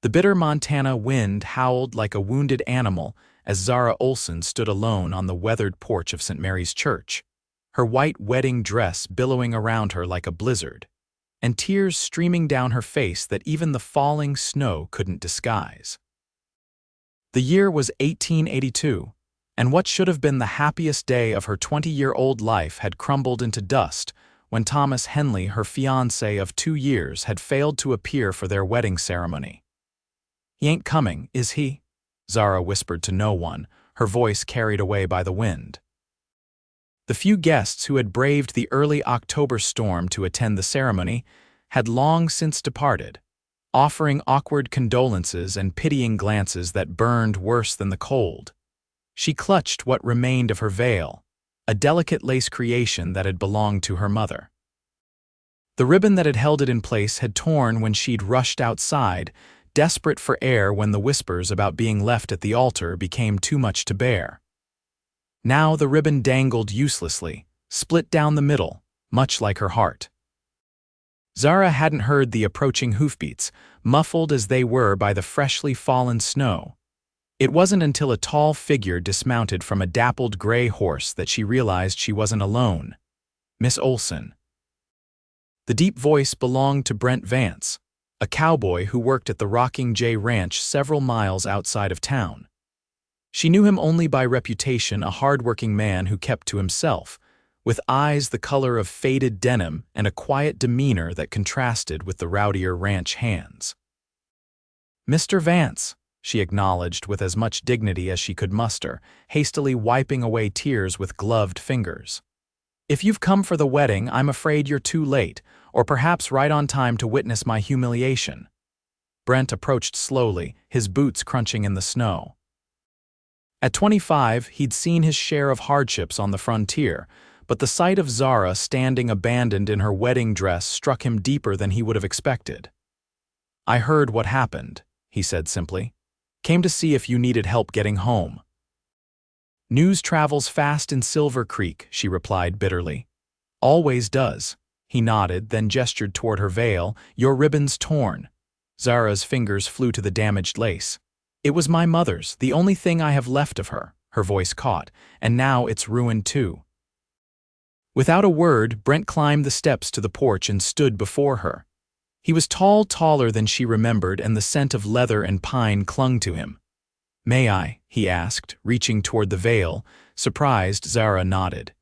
The bitter Montana wind howled like a wounded animal as Zara Olsen stood alone on the weathered porch of St. Mary's Church, her white wedding dress billowing around her like a blizzard, and tears streaming down her face that even the falling snow couldn't disguise. The year was 1882, and what should have been the happiest day of her 20-year-old life had crumbled into dust when Thomas Henley, her fiancé of 2 years, had failed to appear for their wedding ceremony. "He ain't coming, is he?" Zara whispered to no one, her voice carried away by the wind. The few guests who had braved the early October storm to attend the ceremony had long since departed, offering awkward condolences and pitying glances that burned worse than the cold. She clutched what remained of her veil, a delicate lace creation that had belonged to her mother. The ribbon that had held it in place had torn when she'd rushed outside, desperate for air when the whispers about being left at the altar became too much to bear. Now the ribbon dangled uselessly, split down the middle, much like her heart. Zara hadn't heard the approaching hoofbeats, muffled as they were by the freshly fallen snow. It wasn't until a tall figure dismounted from a dappled gray horse that she realized she wasn't alone. Miss Olsen. The deep voice belonged to Brent Vance, a cowboy who worked at the Rocking J Ranch several miles outside of town. She knew him only by reputation, a hard-working man who kept to himself, with eyes the color of faded denim and a quiet demeanor that contrasted with the rowdier ranch hands. "Mr. Vance," she acknowledged with as much dignity as she could muster, hastily wiping away tears with gloved fingers. "If you've come for the wedding, I'm afraid you're too late, or perhaps right on time to witness my humiliation." Brent approached slowly, his boots crunching in the snow. At 25, he'd seen his share of hardships on the frontier, but the sight of Zara standing abandoned in her wedding dress struck him deeper than he would have expected. "I heard what happened," he said simply. "Came to see if you needed help getting home." "News travels fast in Silver Creek," she replied bitterly. "Always does." He nodded, then gestured toward her veil. "Your ribbon's torn." Zara's fingers flew to the damaged lace. "It was my mother's, the only thing I have left of her," her voice caught, "and now it's ruined too." Without a word, Brent climbed the steps to the porch and stood before her. He was tall, taller than she remembered, and the scent of leather and pine clung to him. "May I?" he asked, reaching toward the veil. Surprised, Zara nodded.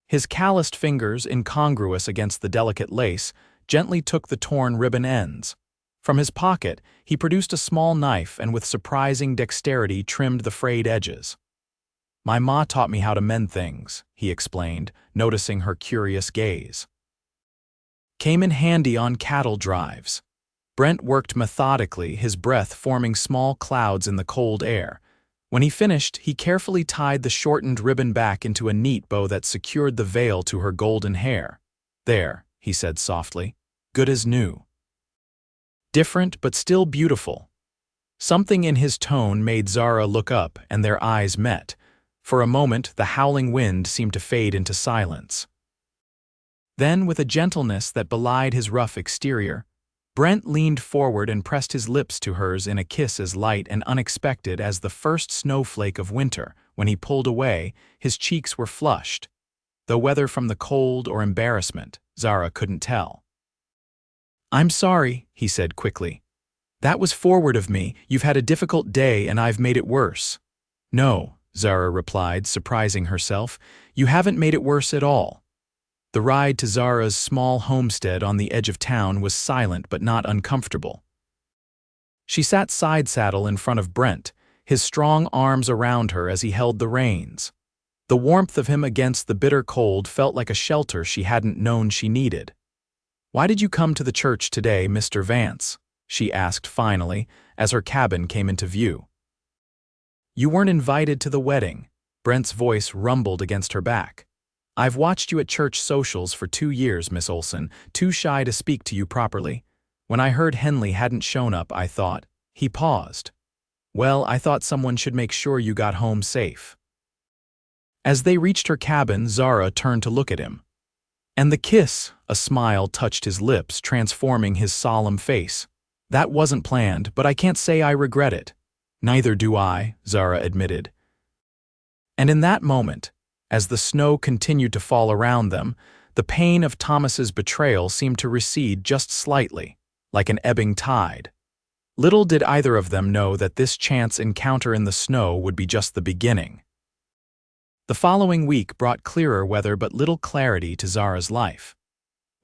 His calloused fingers, incongruous against the delicate lace, gently took the torn ribbon ends. From his pocket, he produced a small knife and with surprising dexterity trimmed the frayed edges. "My ma taught me how to mend things," he explained, noticing her curious gaze. "Came in handy on cattle drives." Brent worked methodically, his breath forming small clouds in the cold air. When he finished, he carefully tied the shortened ribbon back into a neat bow that secured the veil to her golden hair. "There," he said softly, "good as new." Different but still beautiful. Something in his tone made Zara look up, and their eyes met. For a moment, the howling wind seemed to fade into silence. Then, with a gentleness that belied his rough exterior, Brent leaned forward and pressed his lips to hers in a kiss as light and unexpected as the first snowflake of winter. When he pulled away, his cheeks were flushed, though whether from the cold or embarrassment, Zara couldn't tell. "I'm sorry," he said quickly. "That was forward of me. You've had a difficult day and I've made it worse." "No," Zara replied, surprising herself. "You haven't made it worse at all." The ride to Zara's small homestead on the edge of town was silent but not uncomfortable. She sat side-saddle in front of Brent, his strong arms around her as he held the reins. The warmth of him against the bitter cold felt like a shelter she hadn't known she needed. "Why did you come to the church today, Mr. Vance?" she asked finally, as her cabin came into view. "You weren't invited to the wedding," Brent's voice rumbled against her back. "I've watched you at church socials for 2 years, Miss Olsen, too shy to speak to you properly. When I heard Henley hadn't shown up, I thought..." He paused. "Well, I thought someone should make sure you got home safe." As they reached her cabin, Zara turned to look at him. And the kiss, a smile touched his lips, transforming his solemn face. That wasn't planned, but I can't say I regret it. Neither do I, Zara admitted. And in that moment, as the snow continued to fall around them, the pain of Thomas's betrayal seemed to recede just slightly, like an ebbing tide. Little did either of them know that this chance encounter in the snow would be just the beginning. The following week brought clearer weather but little clarity to Zara's life.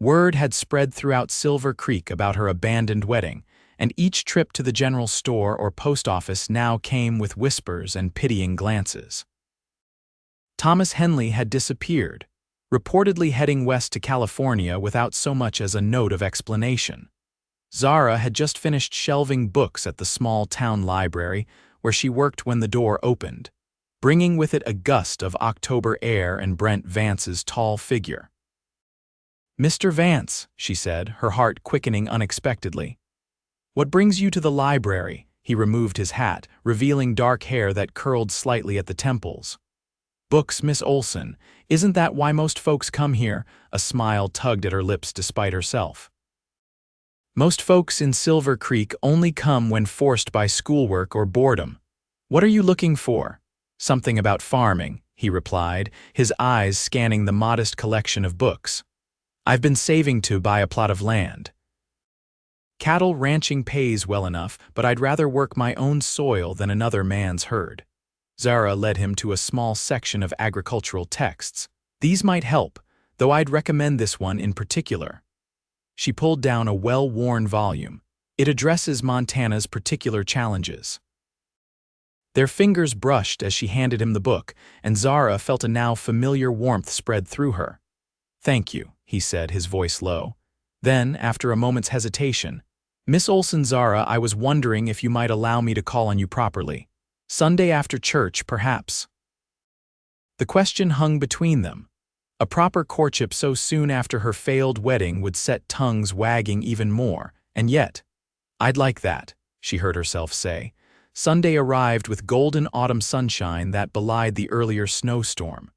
Word had spread throughout Silver Creek about her abandoned wedding, and each trip to the general store or post office now came with whispers and pitying glances. Thomas Henley had disappeared, reportedly heading west to California without so much as a note of explanation. Zara had just finished shelving books at the small town library where she worked when the door opened, bringing with it a gust of October air and Brent Vance's tall figure. "Mr. Vance," she said, her heart quickening unexpectedly. "What brings you to the library?" He removed his hat, revealing dark hair that curled slightly at the temples. "Books, Miss Olsen. Isn't that why most folks come here?" A smile tugged at her lips despite herself. "Most folks in Silver Creek only come when forced by schoolwork or boredom. What are you looking for?" "Something about farming," he replied, his eyes scanning the modest collection of books. "I've been saving to buy a plot of land. Cattle ranching pays well enough, but I'd rather work my own soil than another man's herd." Zara led him to a small section of agricultural texts. "These might help, though I'd recommend this one in particular." She pulled down a well-worn volume. "It addresses Montana's particular challenges." Their fingers brushed as she handed him the book, and Zara felt a now familiar warmth spread through her. "Thank you," he said, his voice low. Then, after a moment's hesitation, "Miss Olsen, Zara, I was wondering if you might allow me to call on you properly. Sunday after church, perhaps." The question hung between them. A proper courtship so soon after her failed wedding would set tongues wagging even more, and yet, "I'd like that," she heard herself say. Sunday arrived with golden autumn sunshine that belied the earlier snowstorm.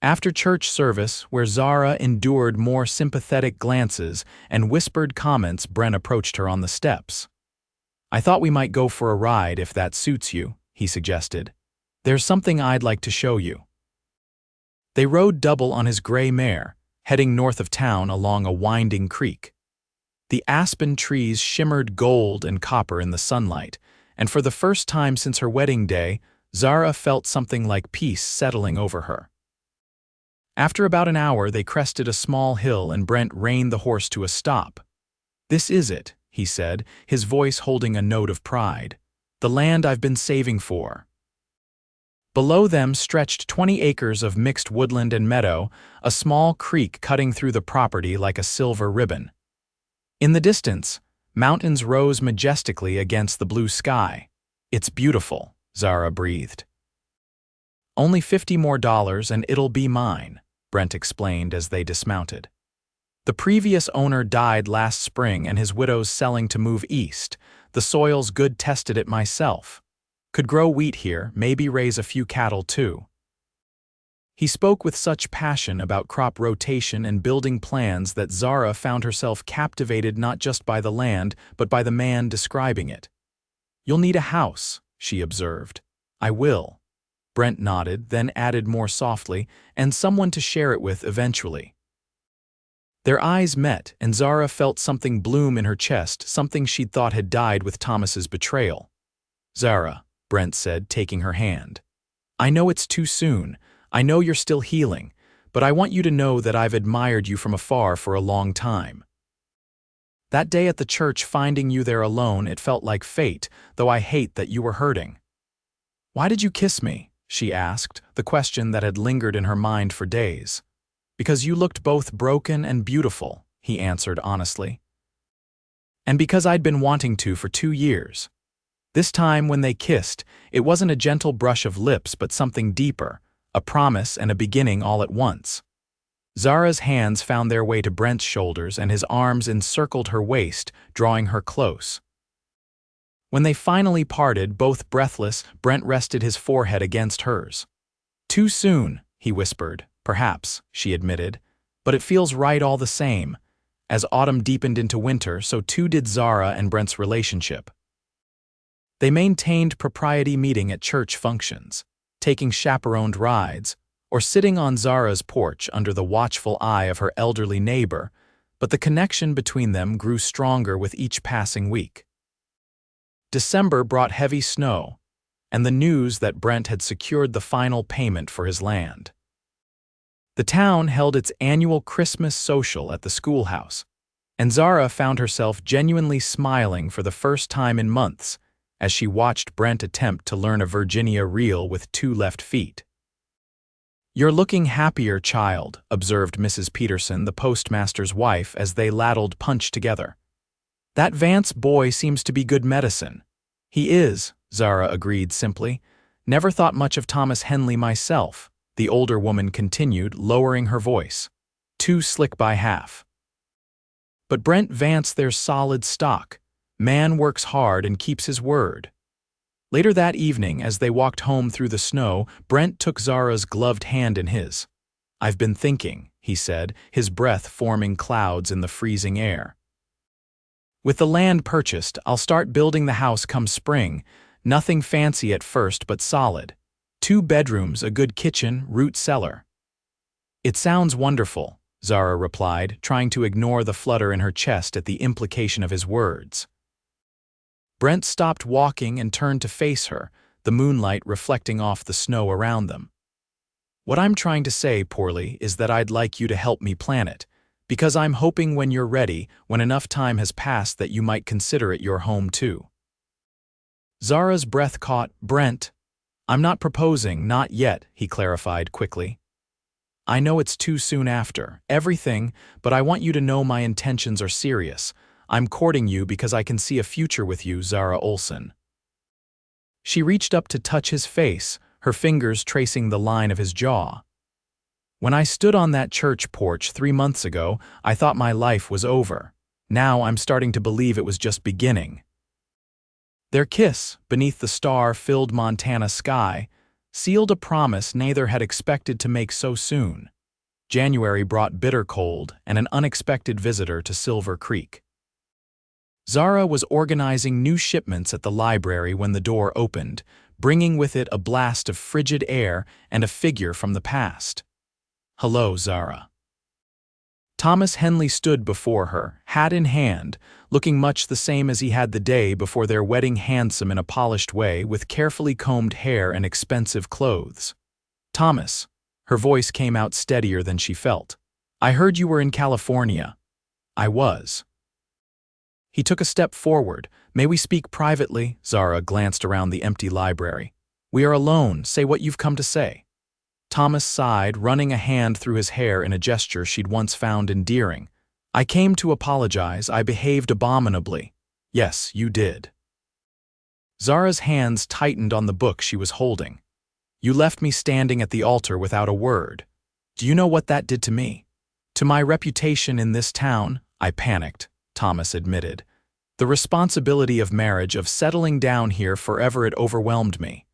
After church service, where Zara endured more sympathetic glances and whispered comments, Brent approached her on the steps. "I thought we might go for a ride if that suits you," he suggested. "There's something I'd like to show you." They rode double on his gray mare, heading north of town along a winding creek. The aspen trees shimmered gold and copper in the sunlight, and for the first time since her wedding day, Zara felt something like peace settling over her. After about an hour, they crested a small hill and Brent reined the horse to a stop. "This is it," he said, his voice holding a note of pride. "The land I've been saving for." Below them stretched 20 acres of mixed woodland and meadow, a small creek cutting through the property like a silver ribbon. In the distance, mountains rose majestically against the blue sky. "It's beautiful," Zara breathed. "Only $50 more and it'll be mine," Brent explained as they dismounted. "The previous owner died last spring and his widow's selling to move east. The soil's good, tested it myself. Could grow wheat here, maybe raise a few cattle too." He spoke with such passion about crop rotation and building plans that Zara found herself captivated not just by the land, but by the man describing it. "You'll need a house," she observed. "I will." Brent nodded, then added more softly, "and someone to share it with eventually." Their eyes met, and Zara felt something bloom in her chest, something she'd thought had died with Thomas's betrayal. "Zara," Brent said, taking her hand. "I know it's too soon. I know you're still healing, but I want you to know that I've admired you from afar for a long time. That day at the church, finding you there alone, it felt like fate, though I hate that you were hurting." "Why did you kiss me?" she asked, the question that had lingered in her mind for days. "Because you looked both broken and beautiful," he answered honestly. "And because I'd been wanting to for 2 years. This time when they kissed, it wasn't a gentle brush of lips but something deeper, a promise and a beginning all at once." Zara's hands found their way to Brent's shoulders and his arms encircled her waist, drawing her close. When they finally parted, both breathless, Brent rested his forehead against hers. "Too soon," he whispered. "Perhaps," she admitted, "but it feels right all the same. As autumn deepened into winter, so too did Zara and Brent's relationship. They maintained propriety meeting at church functions, taking chaperoned rides, or sitting on Zara's porch under the watchful eye of her elderly neighbor, but the connection between them grew stronger with each passing week. December brought heavy snow, and the news that Brent had secured the final payment for his land. The town held its annual Christmas social at the schoolhouse, and Zara found herself genuinely smiling for the first time in months as she watched Brent attempt to learn a Virginia reel with 2 left feet. "You're looking happier, child," observed Mrs. Peterson, the postmaster's wife, as they ladled punch together. "That Vance boy seems to be good medicine." "He is," Zara agreed simply. "Never thought much of Thomas Henley myself," the older woman continued, lowering her voice. "Too slick by half. But Brent Vance, there's solid stock. Man works hard and keeps his word." Later that evening, as they walked home through the snow, Brent took Zara's gloved hand in his. "I've been thinking," he said, his breath forming clouds in the freezing air. "With the land purchased, I'll start building the house come spring. Nothing fancy at first, but solid. 2 bedrooms, a good kitchen, root cellar." "It sounds wonderful," Zara replied, trying to ignore the flutter in her chest at the implication of his words. Brent stopped walking and turned to face her, the moonlight reflecting off the snow around them. "What I'm trying to say, poorly, is that I'd like you to help me plan it, because I'm hoping when you're ready, when enough time has passed, that you might consider it your home too." Zara's breath caught. "Brent, I'm not proposing, not yet," he clarified quickly. "I know it's too soon after everything, but I want you to know my intentions are serious. I'm courting you because I can see a future with you, Zara Olsen." She reached up to touch his face, her fingers tracing the line of his jaw. "When I stood on that church porch 3 months ago, I thought my life was over. Now I'm starting to believe it was just beginning." Their kiss, beneath the star-filled Montana sky, sealed a promise neither had expected to make so soon. January brought bitter cold and an unexpected visitor to Silver Creek. Zara was organizing new shipments at the library when the door opened, bringing with it a blast of frigid air and a figure from the past. "Hello, Zara." Thomas Henley stood before her, hat in hand, looking much the same as he had the day before their wedding, handsome in a polished way, with carefully combed hair and expensive clothes. "Thomas," her voice came out steadier than she felt. "I heard you were in California." "I was." He took a step forward. "May we speak privately?" Zara glanced around the empty library. "We are alone. Say what you've come to say." Thomas sighed, running a hand through his hair in a gesture she'd once found endearing. "I came to apologize. I behaved abominably." "Yes, you did." Zara's hands tightened on the book she was holding. "You left me standing at the altar without a word. Do you know what that did to me? To my reputation in this town?" "I panicked," Thomas admitted. "The responsibility of marriage, of settling down here forever, it overwhelmed me.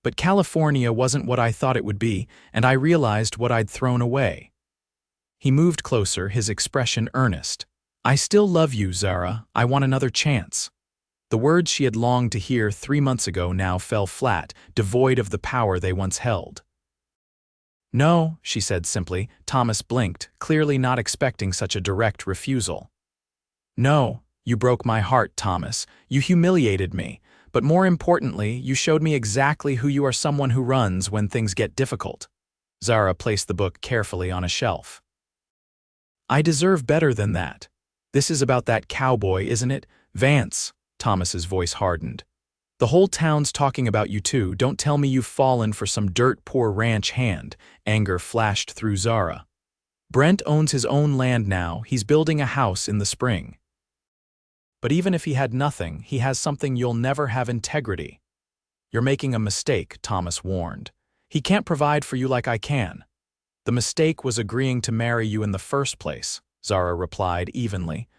But California wasn't what I thought it would be, and I realized what I'd thrown away." He moved closer, his expression earnest. "I still love you, Zara. I want another chance." The words she had longed to hear 3 months ago now fell flat, devoid of the power they once held. "No," she said simply. Thomas blinked, clearly not expecting such a direct refusal. "No, you broke my heart, Thomas. You humiliated me. But more importantly, you showed me exactly who you are, someone who runs when things get difficult." Zara placed the book carefully on a shelf. "I deserve better than that. This is about that cowboy, isn't it? Vance." Thomas's voice hardened. "The whole town's talking about you too. Don't tell me you've fallen for some dirt-poor ranch hand." Anger flashed through Zara. "Brent owns his own land now. He's building a house in the spring. But even if he had nothing, he has something you'll never have: integrity." "You're making a mistake," Thomas warned. "He can't provide for you like I can." "The mistake was agreeing to marry you in the first place," Zara replied evenly.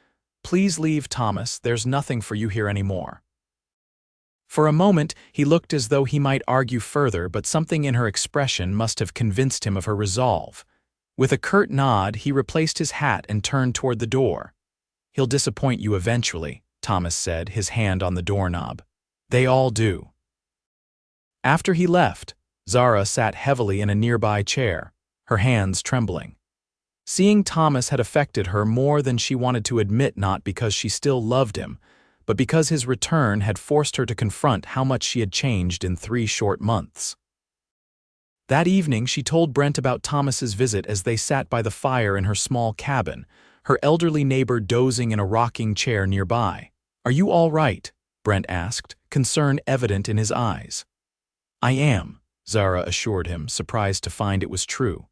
"Please leave, Thomas. There's nothing for you here anymore." For a moment, he looked as though he might argue further, but something in her expression must have convinced him of her resolve. With a curt nod, he replaced his hat and turned toward the door. "He'll disappoint you eventually," Thomas said, his hand on the doorknob. "They all do." After he left, Zara sat heavily in a nearby chair, her hands trembling. Seeing Thomas had affected her more than she wanted to admit, not because she still loved him, but because his return had forced her to confront how much she had changed in 3 short months. That evening, she told Brent about Thomas's visit as they sat by the fire in her small cabin, her elderly neighbor dozing in a rocking chair nearby. "Are you all right?" Brent asked, concern evident in his eyes. "I am," Zara assured him, surprised to find it was true.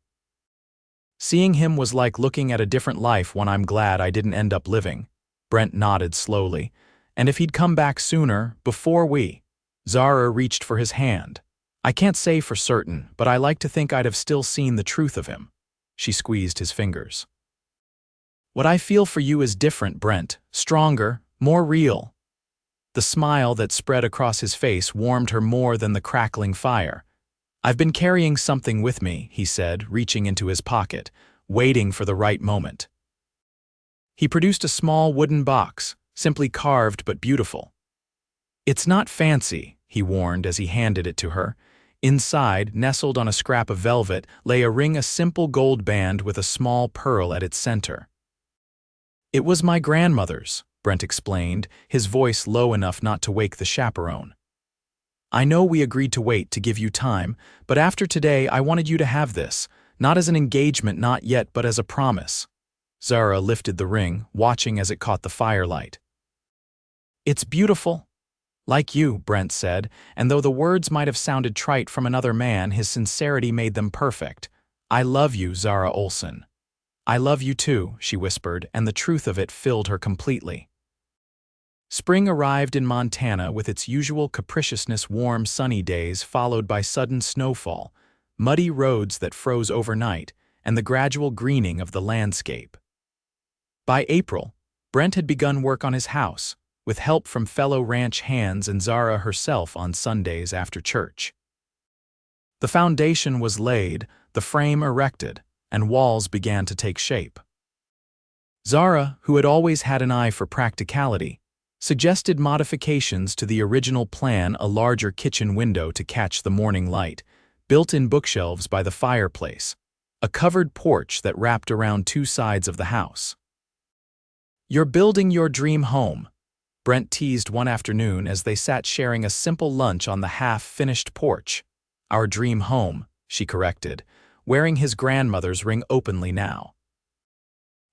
"Seeing him was like looking at a different life, one I'm glad I didn't end up living." Brent nodded slowly. "And if he'd come back sooner, before we—" Zara reached for his hand. "I can't say for certain, but I like to think I'd have still seen the truth of him." She squeezed his fingers. "What I feel for you is different, Brent, stronger, more real." The smile that spread across his face warmed her more than the crackling fire. "I've been carrying something with me," he said, reaching into his pocket, waiting for the right moment. He produced a small wooden box, simply carved but beautiful. "It's not fancy," he warned as he handed it to her. Inside, nestled on a scrap of velvet, lay a ring, a simple gold band with a small pearl at its center. "It was my grandmother's," Brent explained, his voice low enough not to wake the chaperone. "I know we agreed to wait to give you time, but after today I wanted you to have this, not as an engagement, not yet, but as a promise." Zara lifted the ring, watching as it caught the firelight. "It's beautiful." "Like you," Brent said, and though the words might have sounded trite from another man, his sincerity made them perfect. "I love you, Zara Olsen." "I love you too," she whispered, and the truth of it filled her completely. Spring arrived in Montana with its usual capriciousness, warm, sunny days followed by sudden snowfall, muddy roads that froze overnight, and the gradual greening of the landscape. By April, Brent had begun work on his house, with help from fellow ranch hands and Zara herself on Sundays after church. The foundation was laid, the frame erected, and walls began to take shape. Zara, who had always had an eye for practicality, suggested modifications to the original plan: a larger kitchen window to catch the morning light, built-in bookshelves by the fireplace, a covered porch that wrapped around 2 sides of the house. "You're building your dream home," Brent teased one afternoon as they sat sharing a simple lunch on the half-finished porch. "Our dream home," she corrected, wearing his grandmother's ring openly now.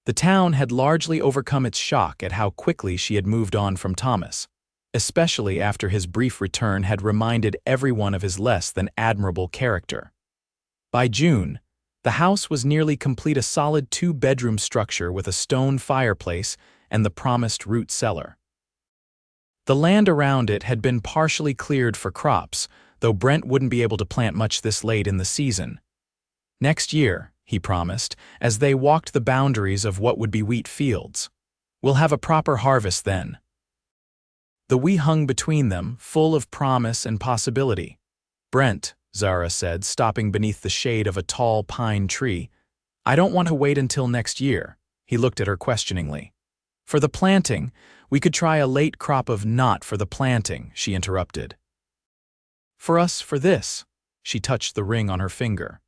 The town had largely overcome its shock at how quickly she had moved on from Thomas, especially after his brief return had reminded everyone of his less than admirable character. By June, the house was nearly complete, a solid 2-bedroom structure with a stone fireplace and the promised root cellar. The land around it had been partially cleared for crops, though Brent wouldn't be able to plant much this late in the season. "Next year," he promised, as they walked the boundaries of what would be wheat fields. "We'll have a proper harvest then." The "we" hung between them, full of promise and possibility. "Brent," Zara said, stopping beneath the shade of a tall pine tree, "I don't want to wait until next year." He looked at her questioningly. "For the planting, we could try a late crop of—" "Not for the planting," she interrupted. "For us, for this." She touched the ring on her finger.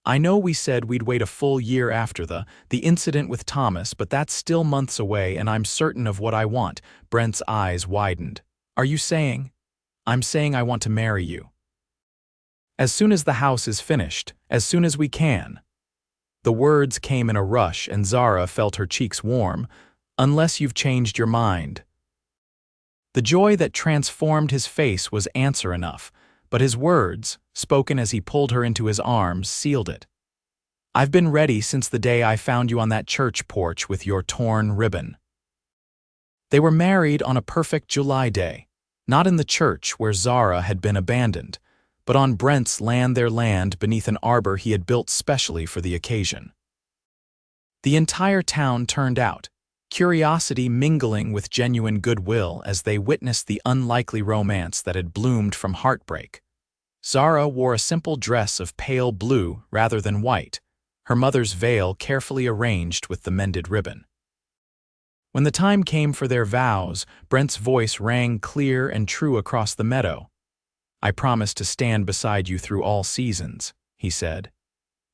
"I know we said we'd wait a full year after the incident with Thomas, but that's still months away, and I'm certain of what I want." Brent's eyes widened. "Are you saying—" "I'm saying I want to marry you. As soon as the house is finished, as soon as we can." The words came in a rush, and Zara felt her cheeks warm. "Unless you've changed your mind." The joy that transformed his face was answer enough, but his words, spoken as he pulled her into his arms, sealed it. "I've been ready since the day I found you on that church porch with your torn ribbon." They were married on a perfect July day, not in the church where Zara had been abandoned, but on Brent's land, their land beneath an arbor he had built specially for the occasion. The entire town turned out, curiosity mingling with genuine goodwill as they witnessed the unlikely romance that had bloomed from heartbreak. Zara wore a simple dress of pale blue rather than white, her mother's veil carefully arranged with the mended ribbon. When the time came for their vows, Brent's voice rang clear and true across the meadow. "I promise to stand beside you through all seasons," he said.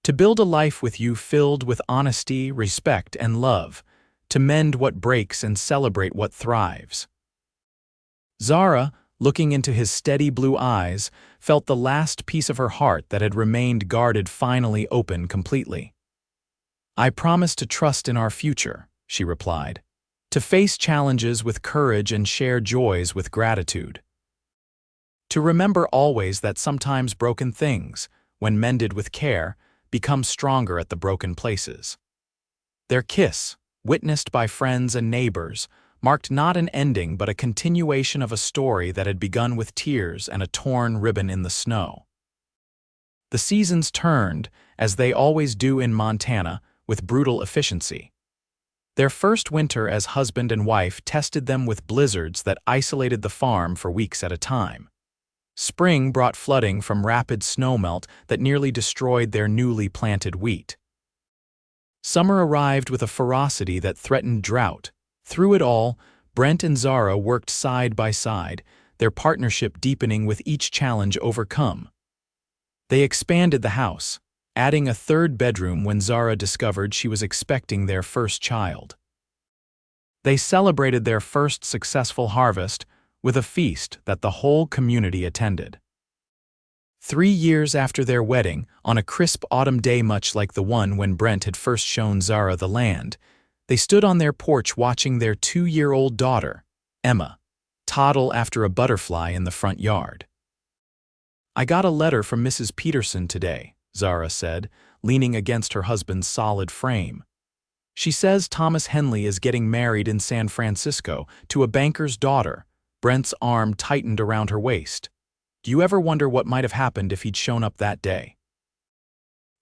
"To build a life with you filled with honesty, respect, and love. To mend what breaks and celebrate what thrives." Zara, looking into his steady blue eyes, felt the last piece of her heart that had remained guarded finally open completely. "I promise to trust in our future," she replied. "To face challenges with courage and share joys with gratitude. To remember always that sometimes broken things, when mended with care, become stronger at the broken places." Their kiss, witnessed by friends and neighbors, marked not an ending but a continuation of a story that had begun with tears and a torn ribbon in the snow. The seasons turned, as they always do in Montana, with brutal efficiency. Their first winter as husband and wife tested them with blizzards that isolated the farm for weeks at a time. Spring brought flooding from rapid snowmelt that nearly destroyed their newly planted wheat. Summer arrived with a ferocity that threatened drought. Through it all, Brent and Zara worked side by side, their partnership deepening with each challenge overcome. They expanded the house, adding a third bedroom when Zara discovered she was expecting their first child. They celebrated their first successful harvest with a feast that the whole community attended. 3 years after their wedding, on a crisp autumn day much like the one when Brent had first shown Zara the land, they stood on their porch watching their 2-year-old daughter, Emma, toddle after a butterfly in the front yard. "I got a letter from Mrs. Peterson today," Zara said, leaning against her husband's solid frame. "She says Thomas Henley is getting married in San Francisco to a banker's daughter." Brent's arm tightened around her waist. "Do you ever wonder what might have happened if he'd shown up that day?"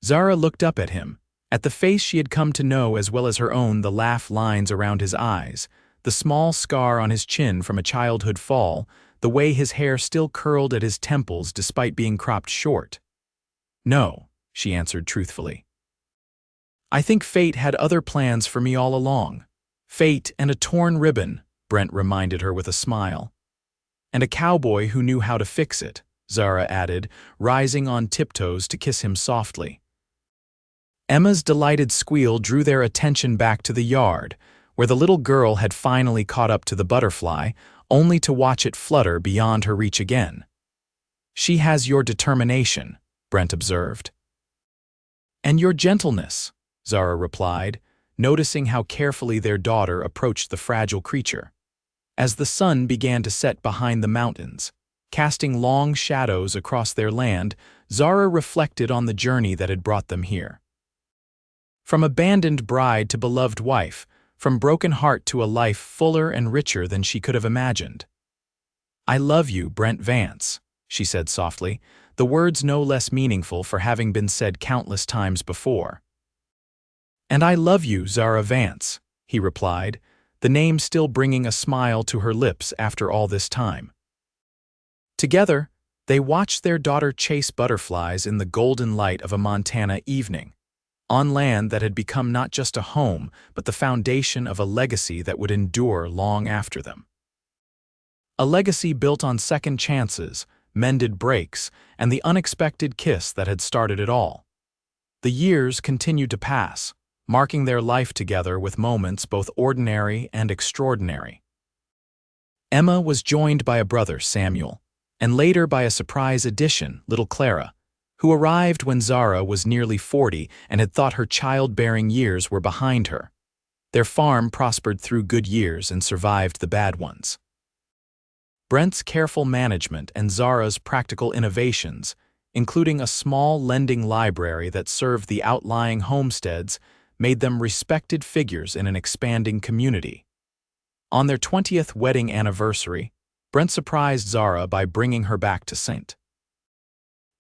Zara looked up at him, at the face she had come to know as well as her own, the laugh lines around his eyes, the small scar on his chin from a childhood fall, the way his hair still curled at his temples despite being cropped short. "No," she answered truthfully. "I think fate had other plans for me all along. Fate and a torn ribbon," Brent reminded her with a smile. "And a cowboy who knew how to fix it," Zara added, rising on tiptoes to kiss him softly. Emma's delighted squeal drew their attention back to the yard, where the little girl had finally caught up to the butterfly, only to watch it flutter beyond her reach again. "She has your determination," Brent observed. "And your gentleness," Zara replied, noticing how carefully their daughter approached the fragile creature. As the sun began to set behind the mountains, casting long shadows across their land, Zara reflected on the journey that had brought them here. From abandoned bride to beloved wife, from broken heart to a life fuller and richer than she could have imagined. "I love you, Brent Vance," she said softly, the words no less meaningful for having been said countless times before. "And I love you, Zara Vance," he replied, the name still bringing a smile to her lips after all this time. Together, they watched their daughter chase butterflies in the golden light of a Montana evening, on land that had become not just a home, but the foundation of a legacy that would endure long after them. A legacy built on second chances, mended breaks, and the unexpected kiss that had started it all. The years continued to pass, marking their life together with moments both ordinary and extraordinary. Emma was joined by a brother, Samuel, and later by a surprise addition, little Clara, who arrived when Zara was nearly 40 and had thought her childbearing years were behind her. Their farm prospered through good years and survived the bad ones. Brent's careful management and Zara's practical innovations, including a small lending library that served the outlying homesteads, made them respected figures in an expanding community. On their 20th wedding anniversary, Brent surprised Zara by bringing her back to St.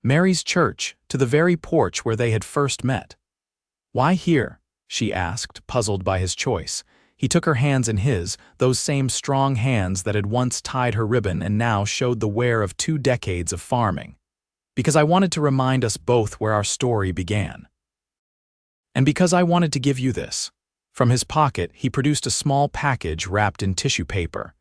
Mary's Church, to the very porch where they had first met. "Why here?" she asked, puzzled by his choice. He took her hands in his, those same strong hands that had once tied her ribbon and now showed the wear of 2 decades of farming. "Because I wanted to remind us both where our story began." And because I wanted to give you this." From his pocket, he produced a small package wrapped in tissue paper.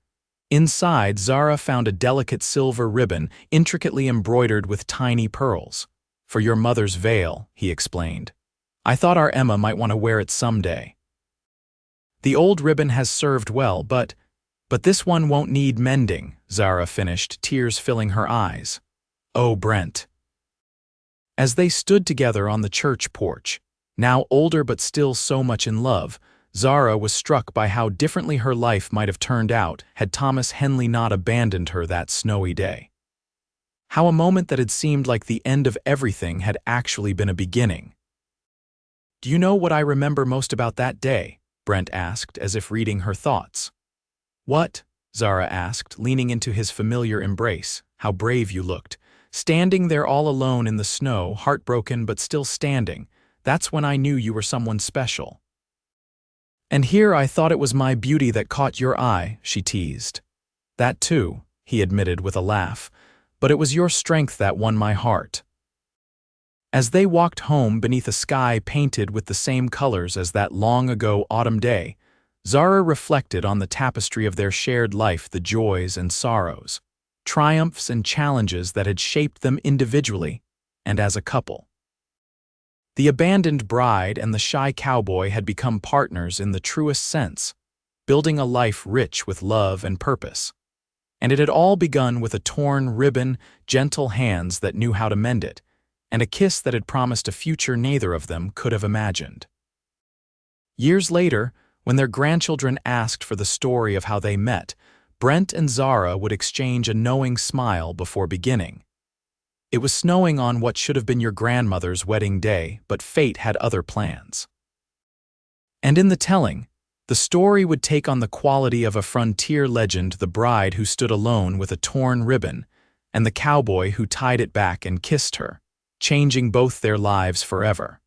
Inside, Zara found a delicate silver ribbon intricately embroidered with tiny pearls. "For your mother's veil," he explained. "I thought our Emma might want to wear it someday. The old ribbon has served well, but this one won't need mending," Zara finished, tears filling her eyes. "Oh, Brent." As they stood together on the church porch, now older but still so much in love, Zara was struck by how differently her life might have turned out had Thomas Henley not abandoned her that snowy day. How a moment that had seemed like the end of everything had actually been a beginning. "Do you know what I remember most about that day?" Brent asked, as if reading her thoughts. "What?" Zara asked, leaning into his familiar embrace. "How brave you looked. Standing there all alone in the snow, heartbroken but still standing. That's when I knew you were someone special." "And here I thought it was my beauty that caught your eye," she teased. "That too," he admitted with a laugh, "but it was your strength that won my heart." As they walked home beneath a sky painted with the same colors as that long-ago autumn day, Zara reflected on the tapestry of their shared life, the joys and sorrows, triumphs and challenges that had shaped them individually and as a couple. The abandoned bride and the shy cowboy had become partners in the truest sense, building a life rich with love and purpose. And it had all begun with a torn ribbon, gentle hands that knew how to mend it, and a kiss that had promised a future neither of them could have imagined. Years later, when their grandchildren asked for the story of how they met, Brent and Zara would exchange a knowing smile before beginning. "It was snowing on what should have been your grandmother's wedding day, but fate had other plans." And in the telling, the story would take on the quality of a frontier legend, the bride who stood alone with a torn ribbon, and the cowboy who tied it back and kissed her, changing both their lives forever.